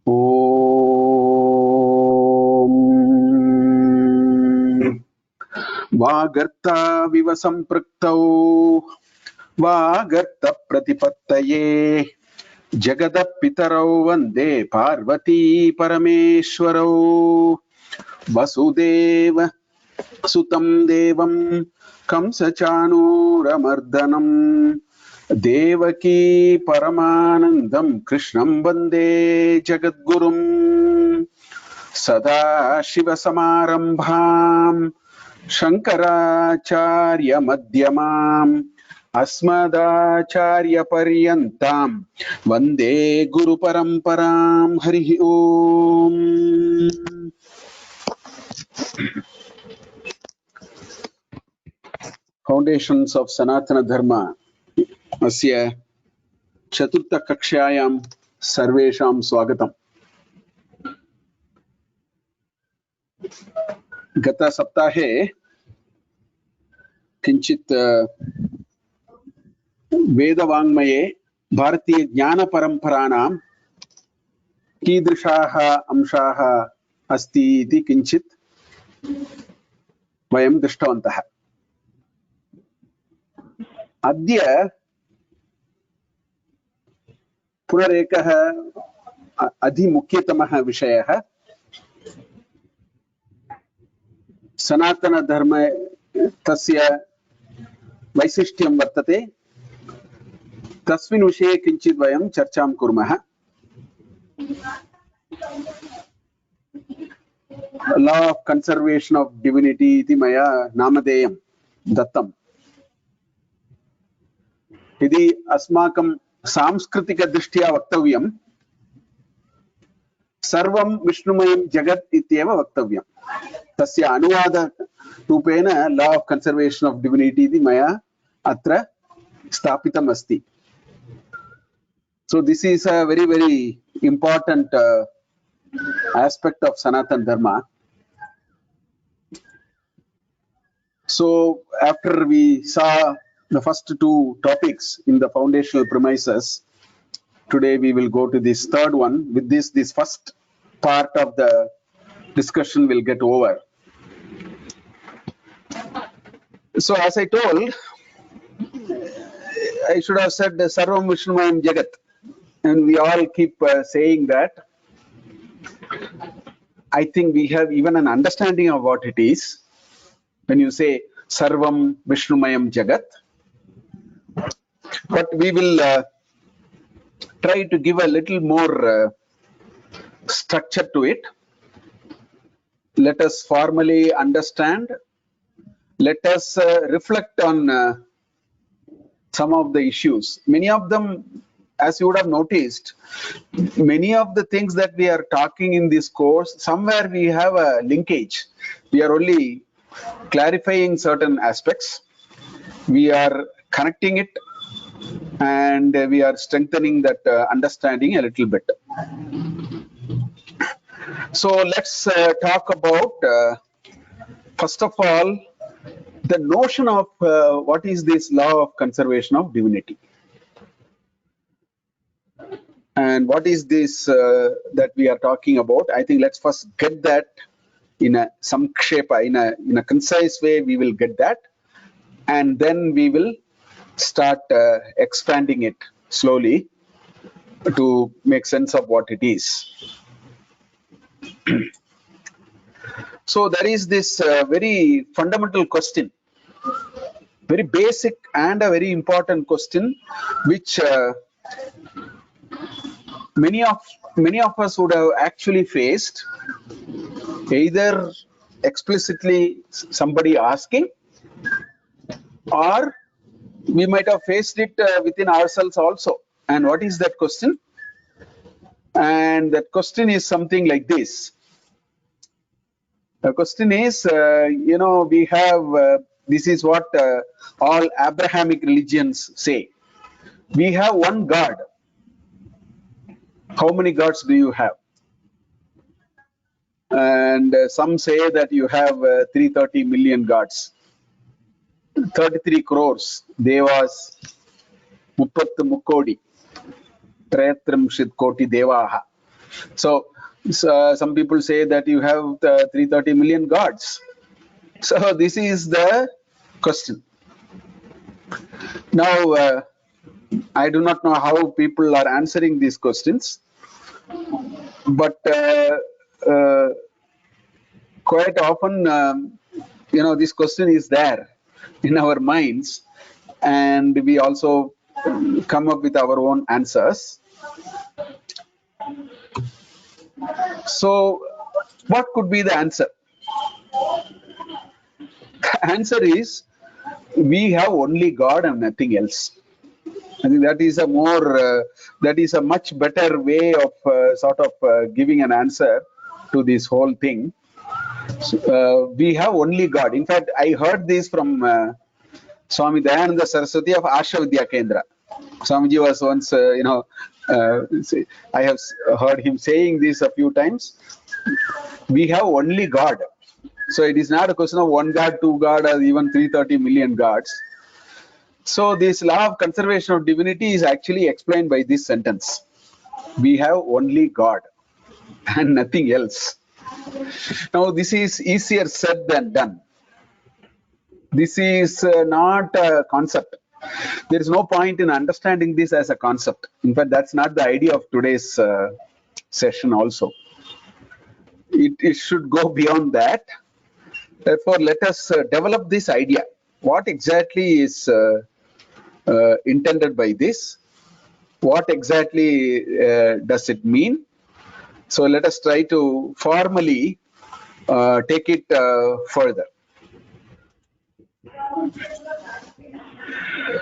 ॐ वागर्ताविव सम्पृक्तौ वागर्तप्रतिपत्तये जगदपितरौ वन्दे पार्वती परमेश्वरौ वसुदेव सुतं देवं कंसचाणूरमर्दनं देवकी परमानन्दं कृष्णं वन्दे जगद्गुरुं सदाशिवसमारम्भां शङ्कराचार्यमध्यमाम् अस्मदाचार्यपर्यन्तां वन्दे गुरुपरम्परां हरिः ओम्। Foundations of Sanatana Dharma अस्या चतुर्थकक्षायां सर्वेषां स्वागतम्। गतसप्ताहे किञ्चित् वेदवाङ्मये भारतीयज्ञानपरम्पराणां कीदृशाः अंशाः अस्ति इति किञ्चित् वयं दृष्टवन्तः। अद्य पुनरेकः अधिमुख्यतमः विषयः सनातनधर्म तस्य वैशिष्ट्यं वर्तते, तस्मिन् विषये किञ्चित् वयं चर्चां कुर्मः। Law of conservation of divinity इति मया नामधेयं दत्तम्। यदि अस्माकं सांस्कृतिकदृष्ट्या वक्तव्यं सर्वं विष्णुमयं जगत् इत्येव वक्तव्यं। तस्य अनुवादरूपेण law of conservation of divinity इति मया अत्र स्थापितम् अस्ति। So this is a very important aspect of Sanatana Dharma. So after we saw the first two topics in the foundational premises, today we will go to this third one. With this first part of the discussion will get over. So as I told, I should have said Sarvam Vishnumayam Jagat, and we all keep saying that. I think we have even an understanding of what it is when you say Sarvam Vishnumayam Jagat, but we will try to give a little more structure to it. Let us formally understand. Let us reflect on some of the issues. Many of them, as you would have noticed, many of the things that we are talking in this course, somewhere we have a linkage. We are only clarifying certain aspects. We are connecting it, and we are strengthening that understanding a little bit. So let's talk about, first of all, the notion of what is this law of conservation of divinity, and what is this that we are talking about. I think let's first get that in a samkshepa, in a concise way. We will get that, and then we will start expanding it slowly to make sense of what it is. So there is this very fundamental question, very basic and a very important question, which many of us would have actually faced, either explicitly somebody asking, or we might have faced it within ourselves also. And what is that question? And that question is something like this. The question is, we have, this is what all Abrahamic religions say. We have one God. How many gods do you have? And some say that you have 330 million gods. 33 crores devas, 30 mukkodi, 33 koti devaha. So, some people say that you have 330 million gods. So this is the question. Now, I do not know how people are answering these questions, but quite often, this question is there in our minds, and we also come up with our own answers. So, what could be the answer? The answer is we have only God and nothing else. I think that is a much better way of giving an answer to this whole thing. We have only God. In fact, I heard this from Swami Dayananda Saraswati of Asha Vidya Kendra. Swamiji was once, I have heard him saying this a few times. We have only God. So it is not a question of one God, two God, or even 330 million gods. So this law of conservation of divinity is actually explained by this sentence. We have only God and nothing else. Now this is easier said than done. This is not a concept. There is no point in understanding this as a concept. In fact, that's not the idea of today's session also. It should go beyond that. Therefore, let us develop this idea. What exactly is intended by this? What exactly does it mean? So let us try to formally take it further.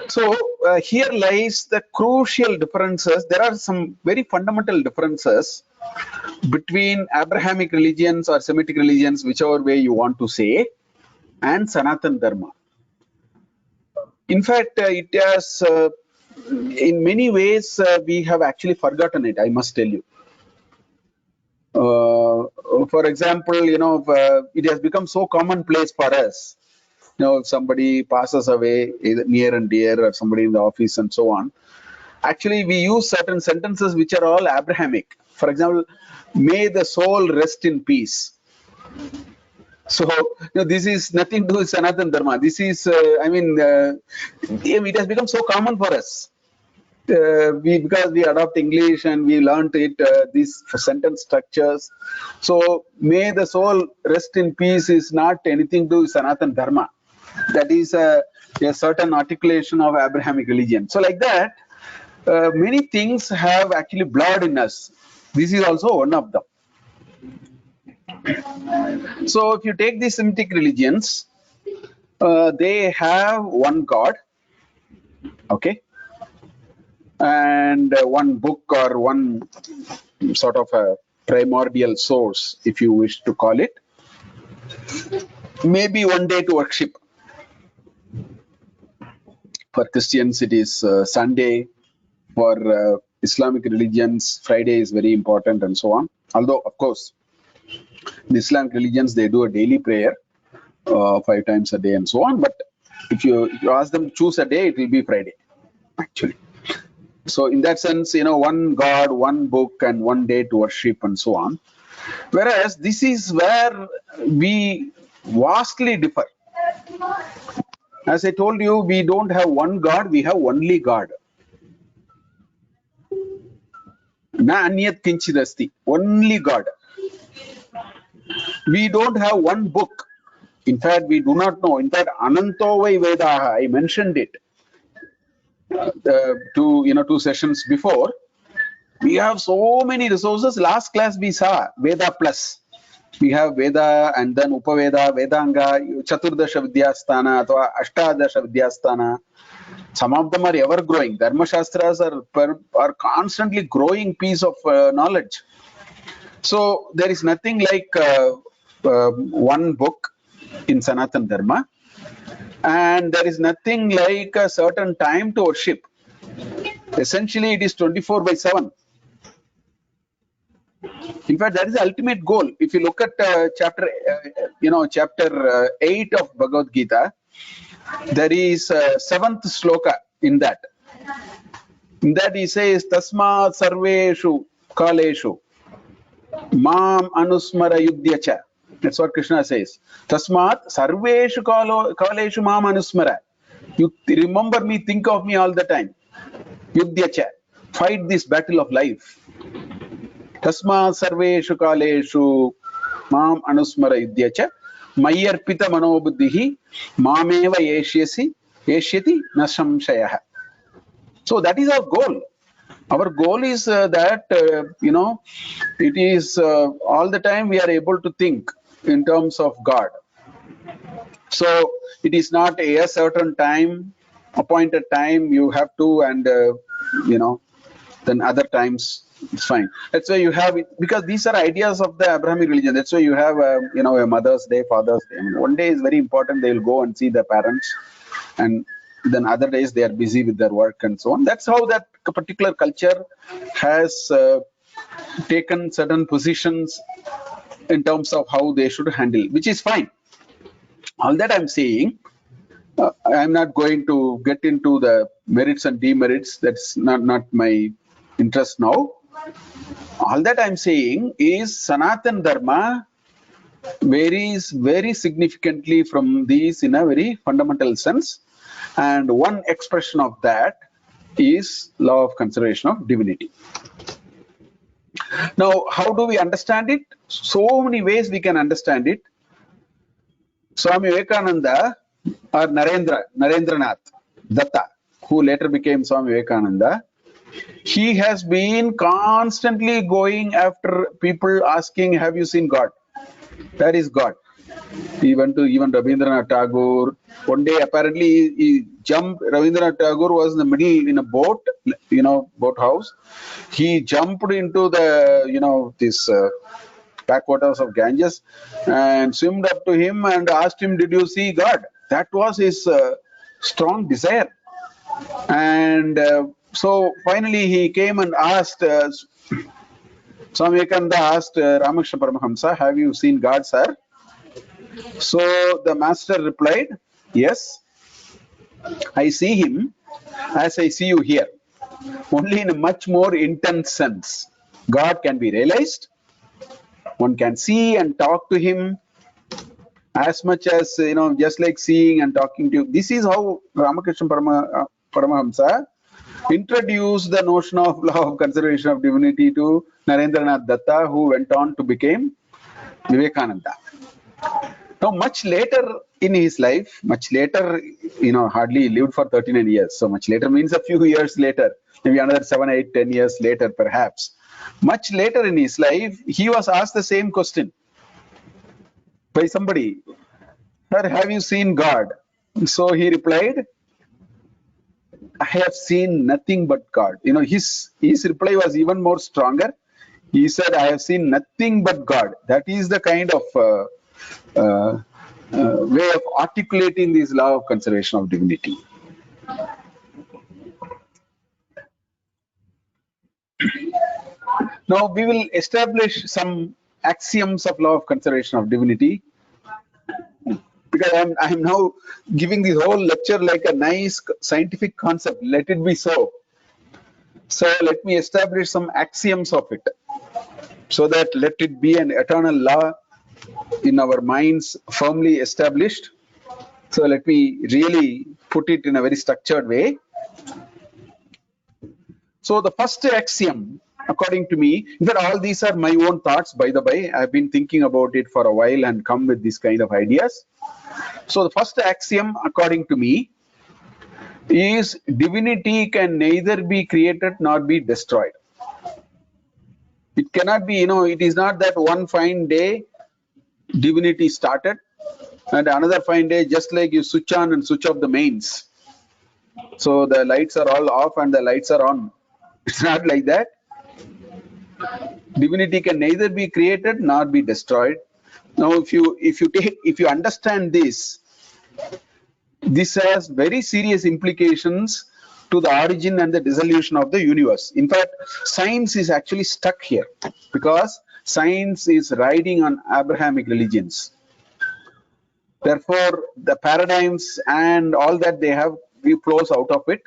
So here lies the crucial differences. There are some very fundamental differences between Abrahamic religions or Semitic religions, whichever way you want to say, and Sanatan Dharma. In fact, it has, in many ways, we have actually forgotten it, I must tell you. For example, it has become so commonplace for us. If somebody passes away, either near and dear, or somebody in the office and so on, actually we use certain sentences which are all Abrahamic. For example, may the soul rest in peace. So, this is nothing to do with Sanatan Dharma. This is, it has become so common for us. Because we adopt English and we learned it, these sentence structures. So, may the soul rest in peace is not anything to do with Sanatan Dharma. That is a certain articulation of Abrahamic religion. So, like that, many things have actually blurred in us. This is also one of them. So, if you take the Semitic religions, they have one God, okay, and one book or one sort of a primordial source, if you wish to call it. Maybe one day to worship. For Christians, it is Sunday. For Islamic religions, Friday is very important, and so on. Although, of course, the Islamic religions, they do a daily prayer 5 times a day and so on. But if you ask them to choose a day, it will be Friday, actually. So in that sense, one God, one book, and one day to worship and so on. Whereas this is where we vastly differ. As I told you, we don't have one God, we have only God. Na anyat kinchidasti, only God. We don't have one book. In fact, we do not know. In fact, Anantovai Vedaha, I mentioned it 2 sessions before. We have so many resources. Last class we saw Veda Plus. We have Veda and then Upaveda, Vedanga, Chaturdasha Vidyasthana, Ashtadasha Vidyasthana. Some of them are ever growing. Dharma Shastras are constantly growing piece of knowledge. So there is nothing like one book in Sanatan Dharma, and there is nothing like a certain time to worship. Essentially, it is 24/7. In fact, that is the ultimate goal. If you look at chapter 8 of Bhagavad Gita, there is 7th sloka in that. In that he says, Tasma Sarveshu Kaleshu Mam anusmara yudhyacha. That's what Krishna says. Tasmat sarveshu kaleshu mam anusmara. You remember me, think of me all the time. Yudhyacha. Fight this battle of life. Tasmat sarveshu kaleshu mam anusmara yudhyacha. Mayarpita manobuddhihi mameva yeshyati na samshayah. So that is our goal. Our goal is that, it is all the time we are able to think in terms of God. So it is not a certain time, appointed time you have to, and, then other times it's fine. That's why you have it, because these are ideas of the Abrahamic religion. That's why you have, a Mother's Day, Father's Day. I mean, one day is very important. They will go and see their parents, and then other days they are busy with their work and so on. That's how that particular culture has taken certain positions in terms of how they should handle, which is fine. All that I'm saying, I'm not going to get into the merits and demerits. That's not my interest now. All that I'm saying is Sanatan Dharma varies very significantly from these in a very fundamental sense. And one expression of that is law of conservation of divinity. Now, how do we understand it? So many ways we can understand it. Swami Vivekananda or Narendranath Datta, who later became Swami Vivekananda, he has been constantly going after people asking, have you seen God? Where is God? He went to even Rabindranath Tagore. One day, apparently, he jumped. Rabindranath Tagore was in the middle in a boat, boat house. He jumped into the, this backwaters of Ganges and swam up to him and asked him, did you see God? That was his strong desire. And so finally, he came and asked, Swami Vivekananda asked Ramakrishna Paramahamsa, have you seen God, sir? So the master replied, yes, I see him as I see you here, only in a much more intense sense. God can be realized. One can see and talk to him as much as, just like seeing and talking to you. This is how Ramakrishna Paramahamsa introduced the notion of law of conservation of divinity to Narendranath Datta, who went on to become Vivekananda. Now, much later in his life, hardly lived for 39 years. So much later means a few years later, maybe another 7, 8, 10 years later, perhaps. Much later in his life, he was asked the same question by somebody, sir, have you seen God? So he replied, I have seen nothing but God. His reply was even more stronger. He said, I have seen nothing but God. That is the kind of way of articulating this law of conservation of divinity. Now we will establish some axioms of law of conservation of divinity, because I'm now giving this whole lecture like a nice scientific concept. Let it be so. So let me establish some axioms of it, so that let it be an eternal law in our minds, firmly established. So let me really put it in a very structured way. So the first axiom, according to me, in fact, all these are my own thoughts, by the way. I've been thinking about it for a while and come with this kind of ideas. So the first axiom, according to me, is divinity can neither be created nor be destroyed. It cannot be, it is not that one fine day divinity started and another fine day, just like you switch on and switch off the mains. So the lights are all off and the lights are on. It's not like that. Divinity can neither be created nor be destroyed. Now, if you understand this has very serious implications to the origin and the dissolution of the universe. In fact, science is actually stuck here because science is riding on Abrahamic religions. Therefore, the paradigms and all that they have flows out of it.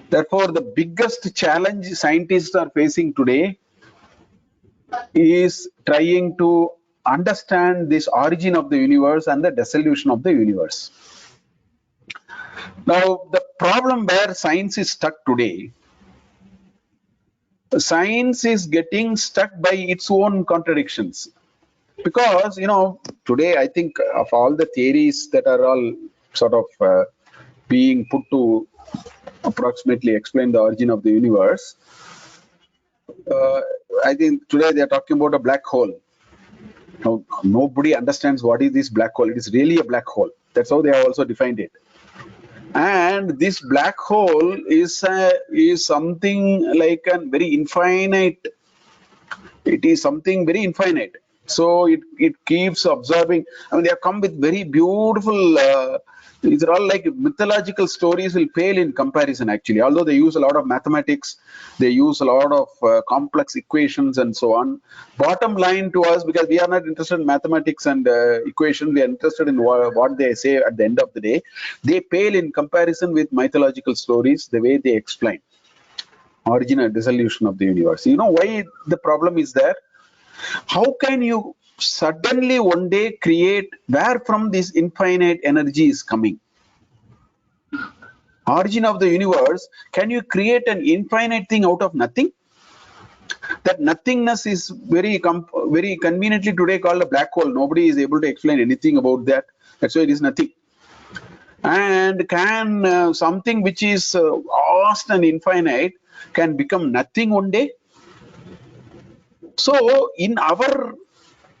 Therefore, the biggest challenge scientists are facing today is trying to understand this origin of the universe and the dissolution of the universe. Now, the problem where science is stuck today, science is getting stuck by its own contradictions. Because, today I think of all the theories that are all sort of being put to approximately explain the origin of the universe, I think today they are talking about a black hole. Now, nobody understands what is this black hole. It is really a black hole. That's how they have also defined it. And this black hole is something like a very infinite. It is something very infinite. So it keeps absorbing. I mean, they have come with very beautiful. These are all like mythological stories will pale in comparison, actually. Although they use a lot of mathematics, they use a lot of complex equations and so on. Bottom line to us, because we are not interested in mathematics and equations, we are interested in what they say at the end of the day. They pale in comparison with mythological stories, the way they explain origin and dissolution of the universe. You know why the problem is there? How can you suddenly one day create where from this infinite energy is coming? Origin of the universe, can you create an infinite thing out of nothing? That nothingness is very conveniently today called a black hole. Nobody is able to explain anything about that. That's why it is nothing. And can something which is vast and infinite can become nothing one day? So in our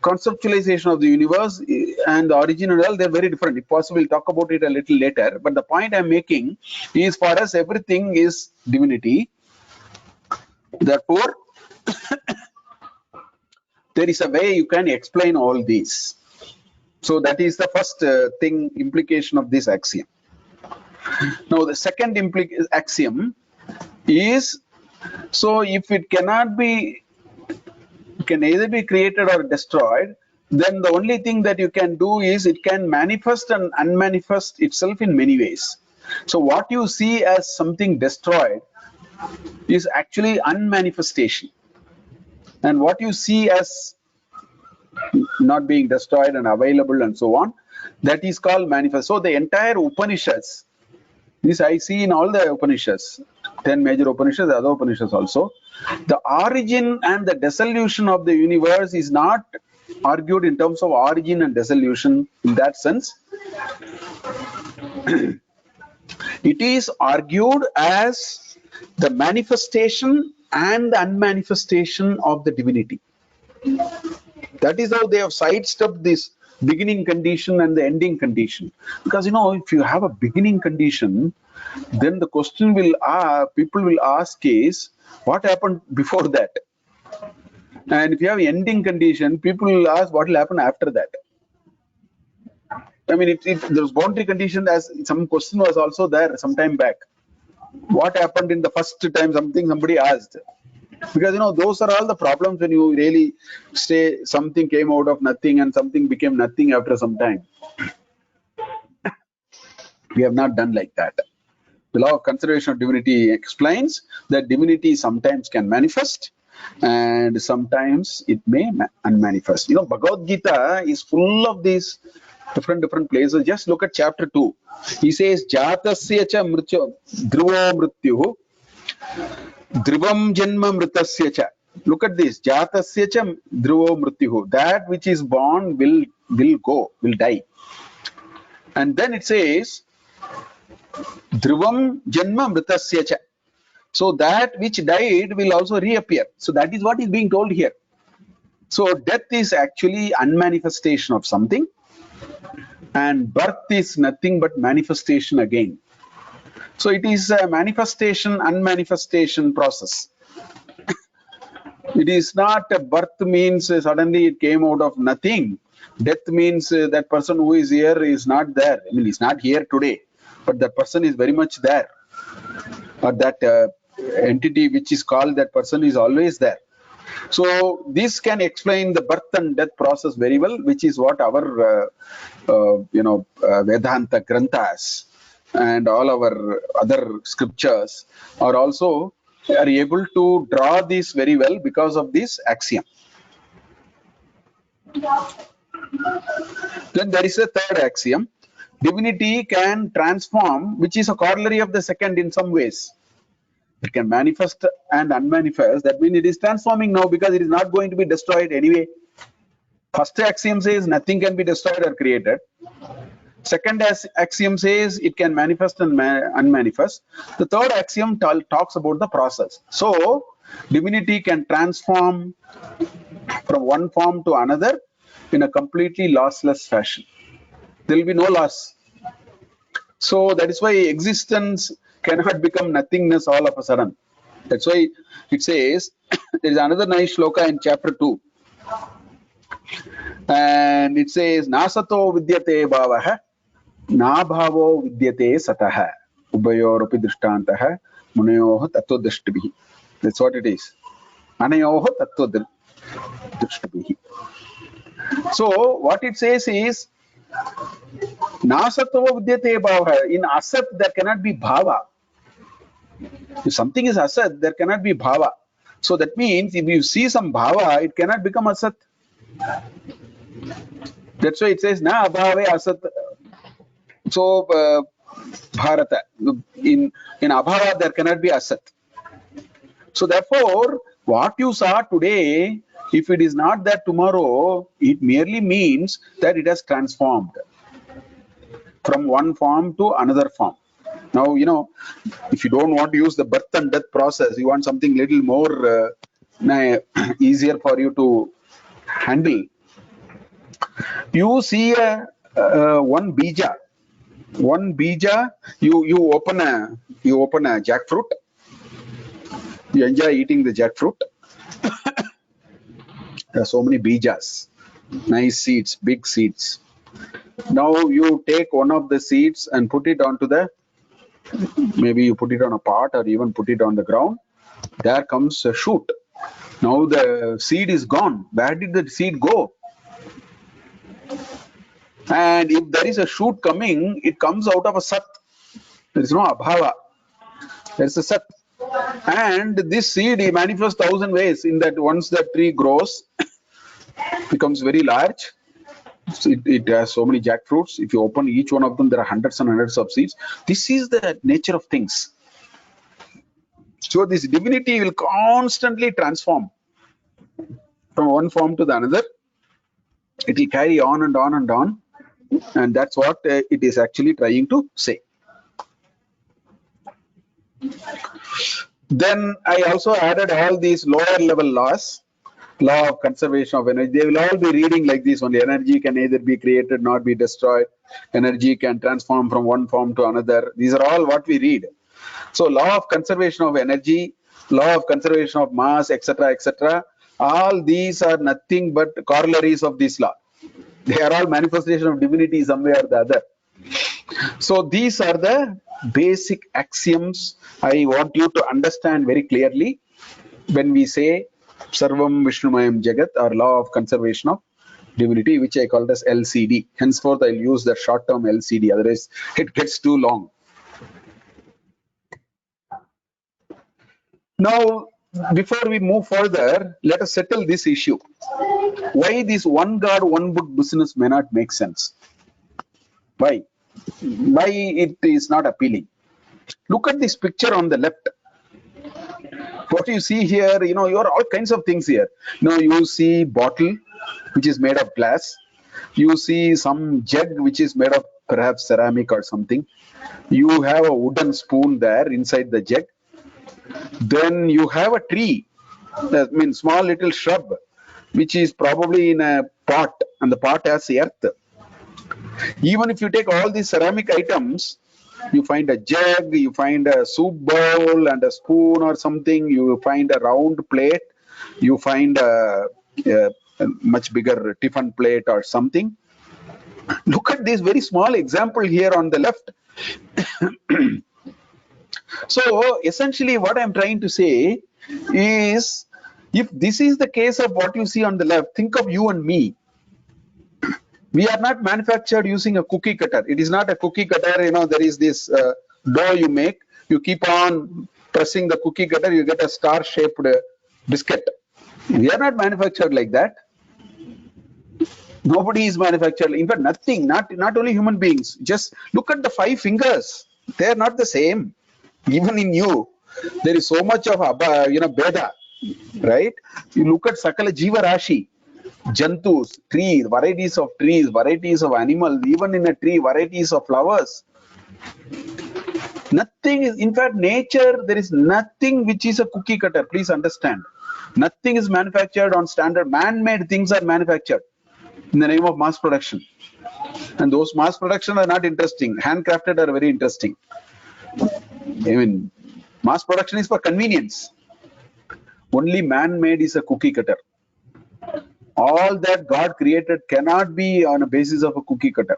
conceptualization of the universe and the origin and all, they're very different. If possible, we'll talk about it a little later. But the point I'm making is, for us, everything is divinity. Therefore, there is a way you can explain all these. So that is the first implication of this axiom. Now, the second axiom is, so if it cannot be, can either be created or destroyed, then the only thing that you can do is it can manifest and unmanifest itself in many ways. So what you see as something destroyed is actually unmanifestation, and what you see as not being destroyed and available and so on, that is called manifest. So the entire Upanishads, this I see in all the Upanishads, 10 major Upanishads, the other Upanishads also, the origin and the dissolution of the universe is not argued in terms of origin and dissolution in that sense. It is argued as the manifestation and the unmanifestation of the divinity. That is how they have sidestepped this beginning condition and the ending condition. Because, if you have a beginning condition, then the question people will ask is, what happened before that? And if you have ending condition, people will ask what will happen after that. I mean, there's boundary condition, as some question was also there some time back. What happened in the first time somebody asked? Because, those are all the problems when you really say something came out of nothing and something became nothing after some time. We have not done like that. The law of conservation of divinity explains that divinity sometimes can manifest and sometimes it may unmanifest. Bhagavad Gita is full of these different places. Just look at chapter 2. He says, Jatasya cha mrityo dhruvo mrityuh dhruvam janma mritasya cha. Look at this. Jatasya cha dhruvo mrityuh. That which is born will die. And then it says, Dhruvam janma mritasya cha. So that which died will also reappear. So that is what is being told here. So death is actually unmanifestation of something, and birth is nothing but manifestation again. So it is a manifestation, unmanifestation process. It is not a birth means suddenly it came out of nothing. Death means that person who is here is not there. I mean, he's not here today, but that person is very much there. Or that entity which is called that person is always there. So this can explain the birth and death process very well, which is what our Vedanta Granthas and all our other scriptures are able to draw this very well because of this axiom. Then there is a third axiom. Divinity can transform, which is a corollary of the second in some ways. It can manifest and unmanifest. That means it is transforming now because it is not going to be destroyed anyway. First axiom says nothing can be destroyed or created. Second axiom says it can manifest and unmanifest. The third axiom talks about the process. So divinity can transform from one form to another in a completely lossless fashion. There will be no loss. So that is why existence cannot become nothingness all of a sudden. That's why it says, there is another nice shloka in chapter 2. And it says, Nasato vidyate bhavaha, nabhavo vidyate sataha, ubayoropi drishtantaha, munayoho tattva drishtibihi. That's what it is. Anayoho tattva drishtibihi. So what it says is, Nasato vidyate bhavaha. In asat there cannot be bhava. If something is asat, there cannot be bhava. So that means if you see some bhava, it cannot become asat. That's why it says na abhave asat. So Bharata, in abhava there cannot be asat. So therefore, what you saw today, if it is not there tomorrow, it merely means that it has transformed from one form to another form. Now, you know, if you don't want to use the birth and death process, you want something little more easier for you to handle. You see one bija. One bija, you open a jackfruit. You enjoy eating the jackfruit. There are so many bijas, nice seeds, big seeds. Now you take one of the seeds and put it onto the, maybe you put it on a pot or even put it on the ground. There comes a shoot. Now the seed is gone. Where did the seed go? And if there is a shoot coming, it comes out of a sat. There is no abhava. There is a sat. And this seed manifests 1,000 ways. In that, once the tree grows, becomes very large. So it has so many jackfruits. If you open each one of them, there are hundreds and hundreds of seeds. This is the nature of things. So this divinity will constantly transform from one form to the another. It will carry on and on and on. And that's what it is actually trying to say. Then I also added all these lower level laws. Law of conservation of energy. They will all be reading like this only. Energy can either be created, not be destroyed. Energy can transform from one form to another. These are all what we read. So law of conservation of energy, law of conservation of mass, etc., etc. All these are nothing but corollaries of this law. They are all manifestation of divinity somewhere or the other. So these are the basic axioms I want you to understand very clearly when we say Sarvam Vishnumayam Jagat, or law of conservation of divinity, which I called as LCD. Henceforth, I'll use the short term LCD, otherwise it gets too long. Now, before we move further, let us settle this issue. Why this one God, one book business may not make sense? Why? Why it is not appealing? Look at this picture on the left. What you see here, you are all kinds of things here. You see bottle, which is made of glass. You see some jug, which is made of perhaps ceramic or something. You have a wooden spoon there inside the jug. Then you have a tree, I mean small little shrub, which is probably in a pot, and the pot has earth. Even if you take all these ceramic items, you find a jug, you find a soup bowl and a spoon or something, you find a round plate, you find a much bigger tiffin plate or something. Look at this very small example here on the left. So essentially what I'm trying to say is, if this is the case of what you see on the left, think of you and me. We are not manufactured using a cookie cutter. It is not a cookie cutter, there is this dough you make. You keep on pressing the cookie cutter, you get a star-shaped biscuit. We are not manufactured like that. Nobody is manufactured. In fact, nothing, not only human beings. Just look at the 5 fingers. They are not the same. Even in you, there is so much of Beda, right? You look at Sakala Jiva Rashi, Jantus, trees, varieties of animals, even in a tree, varieties of flowers. Nothing is, in fact, nature, there is nothing which is a cookie cutter. Please understand. Nothing is manufactured on standard. Man-made things are manufactured in the name of mass production. And those mass production are not interesting. Handcrafted are very interesting. I mean, mass production is for convenience. Only man-made is a cookie cutter. All that God created cannot be on a basis of a cookie cutter.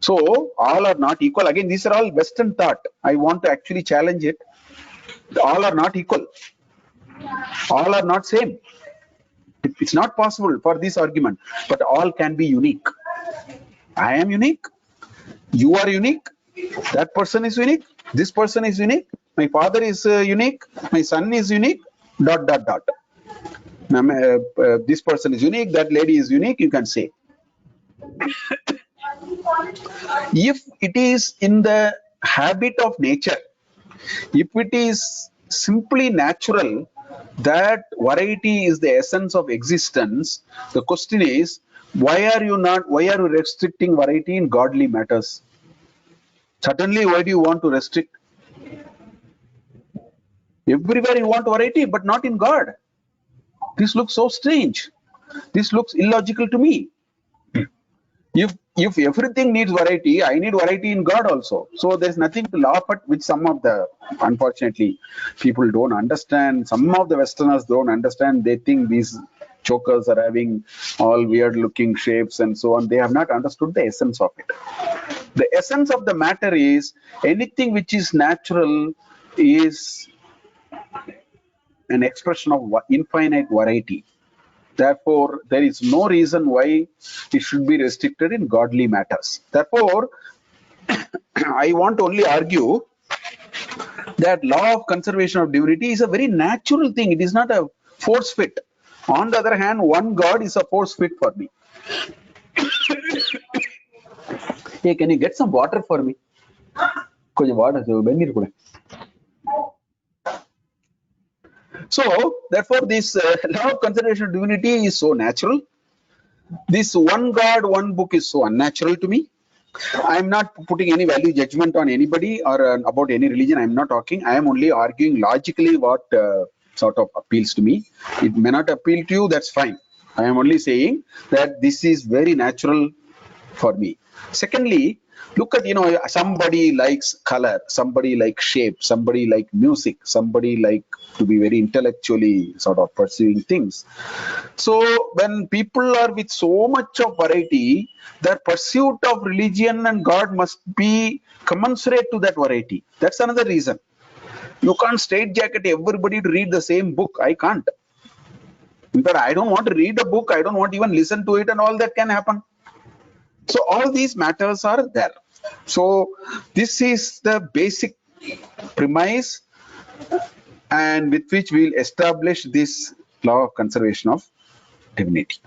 So all are not equal. Again, these are all Western thought. I want to actually challenge it. All are not equal. All are not same. It's not possible for this argument, but all can be unique. I am unique. You are unique. That person is unique. This person is unique. My father is unique. My son is unique. ... This person is unique. That lady is unique. You can say. If it is in the habit of nature, if it is simply natural, that variety is the essence of existence, the question is, why are you restricting variety in godly matters? Certainly, why do you want to restrict? Everywhere you want variety, but not in God. This looks so strange. This looks illogical to me. If everything needs variety, I need variety in God also. So there's nothing to laugh at, which some of the, unfortunately, people don't understand. Some of the Westerners don't understand. They think these chokers are having all weird looking shapes and so on. They have not understood the essence of it. The essence of the matter is, anything which is natural is an expression of infinite variety. Therefore, there is no reason why it should be restricted in godly matters. Therefore, I want to only argue that law of conservation of divinity is a very natural thing. It is not a force fit. On the other hand, one God is a force fit for me. Hey, can you get some water for me? Water. So, therefore, this law of conservation of divinity is so natural. This one God, one book is so unnatural to me. I am not putting any value judgment on anybody or about any religion. I am not talking. I am only arguing logically what sort of appeals to me. It may not appeal to you. That's fine. I am only saying that this is very natural for me. Secondly, look at, somebody likes color, somebody likes shape, somebody like music, somebody like to be very intellectually sort of pursuing things. So when people are with so much of variety, their pursuit of religion and God must be commensurate to that variety. That's another reason. You can't straitjacket everybody to read the same book. I can't. In fact, I don't want to read a book. I don't want to even listen to it, and all that can happen. So all these matters are there. So this is the basic premise, and with which we will establish this law of conservation of divinity.